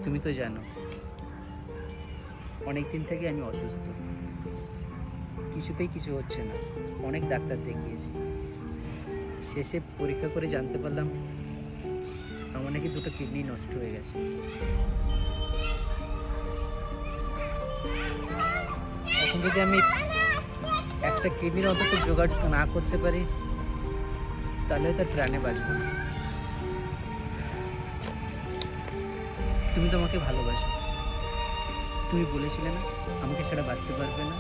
তুমি তো জানো অনেক দিন থেকে আমি অসুস্থ, কিছুতেই কিছু হচ্ছে না। অনেক ডাক্তার দেখিয়েছি, শেষে পরীক্ষা করে জানতে পারলাম আমার নাকি দুটো কিডনি নষ্ট হয়ে গেছে। এখন যদি আমি একটা কিডনির অন্তত জোগাড় না করতে পারি তাহলে তার প্রাণে বাঁচব না। তুমি তো আমাকে ভালোবাসো, তুমি বলেছিলে না আমাকে ছাড়া বাঁচতে পারবে না।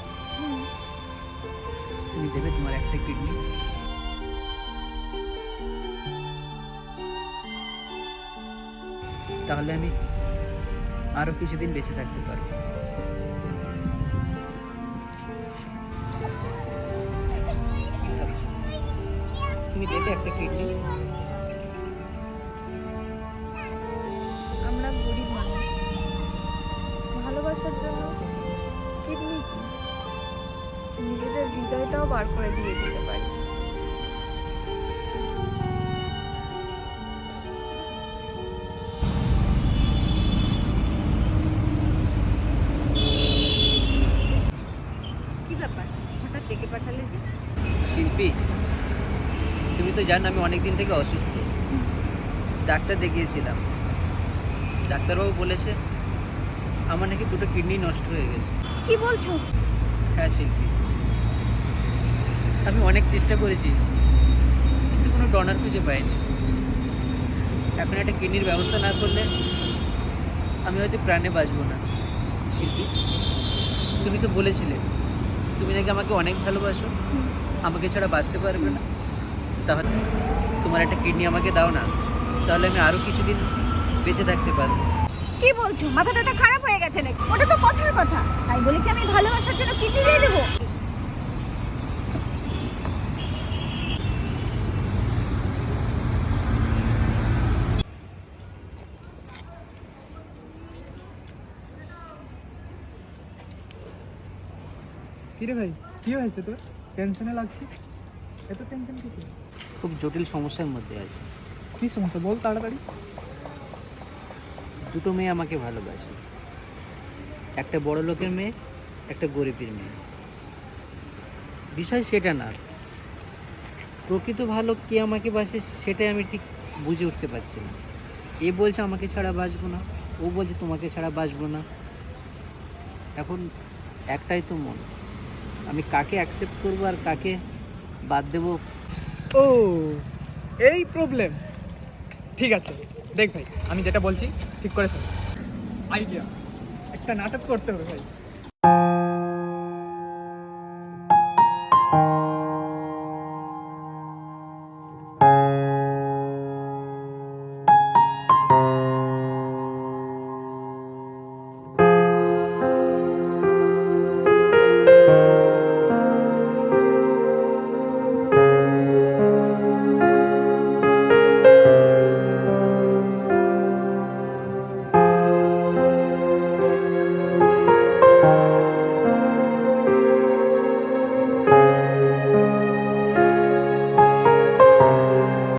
তুমি দেবে তোমার একটা কিডনি। তাহলে আমি আরো কিছুদিন বেঁচে থাকতে পারবো। তুমি দেবে একটা কিডনি। আমরা গরিব মানুষ, ভালোবাসার জন্য কিডনি কি নিজেদের হৃদয়টাও বার করে দিয়ে দিতে পারি। কি ব্যাপার, হঠাৎ ডেকে পাঠালে যে? শিল্পী, তুমি তো জানো আমি অনেক দিন থেকে অসুস্থ, ডাক্তার দেখিয়েছিলাম। ডাক্তারবাবু বলেছে আমার নাকি দুটো কিডনি নষ্ট হয়ে গেছে। কি বলছো? হ্যাঁ শিল্পী, আমি অনেক চেষ্টা করেছি কিন্তু কোনো ডোনার খুঁজে পাইনি। এখন একটা কিডনির ব্যবস্থা না করলে আমি হয়তো প্রাণে বাঁচবো না। শিল্পী, তুমি তো বলেছিলে তুমি নাকি আমাকে অনেক ভালোবাসো, আমাকে ছাড়া বাঁচতে পারবে না। তাহলে তোমার একটা কিডনি আমাকে দাও না, তাহলে আমি আরও কিছুদিন বেঁচে থাকতে পারবো। কি বলছো? মাথাটা খারাপ হয়ে গেছে নাকি? ওটা তো কথার কথা, তাই বলে কি আমি ভালোবাসার জন্য কিডনি দিয়ে দেবো? কিরে ভাই, কি হয়েছে তোর? টেনশনে লাগছিস, এত টেনশন কিসে? খুব জটিল সমস্যার মধ্যে আছে। কি সমস্যা বল তাড়াতাড়ি। দুটো মেয়ে আমাকে ভালোবাসে, একটা বড় লোকের মেয়ে, একটা গরিবের মেয়ে। বিষয় সেটা না, প্রকৃত ভালো কে আমাকে বাসে সেটাই আমি ঠিক বুঝে উঠতে পারছি না। এ বলছে আমাকে ছাড়া বাঁচবো না, ও বলছে তোমাকে ছাড়া বাঁচবো না। এখন একটাই তো মন, আমি কাকে অ্যাকসেপ্ট করবো আর কাকে বাদ দেবো। ও, এই প্রবলেম। ঠিক আছে, দেখ ভাই, আমি যেটা বলছি ঠিক করে শোন। আইডিয়া, একটা নাটক করতে হবে ভাই।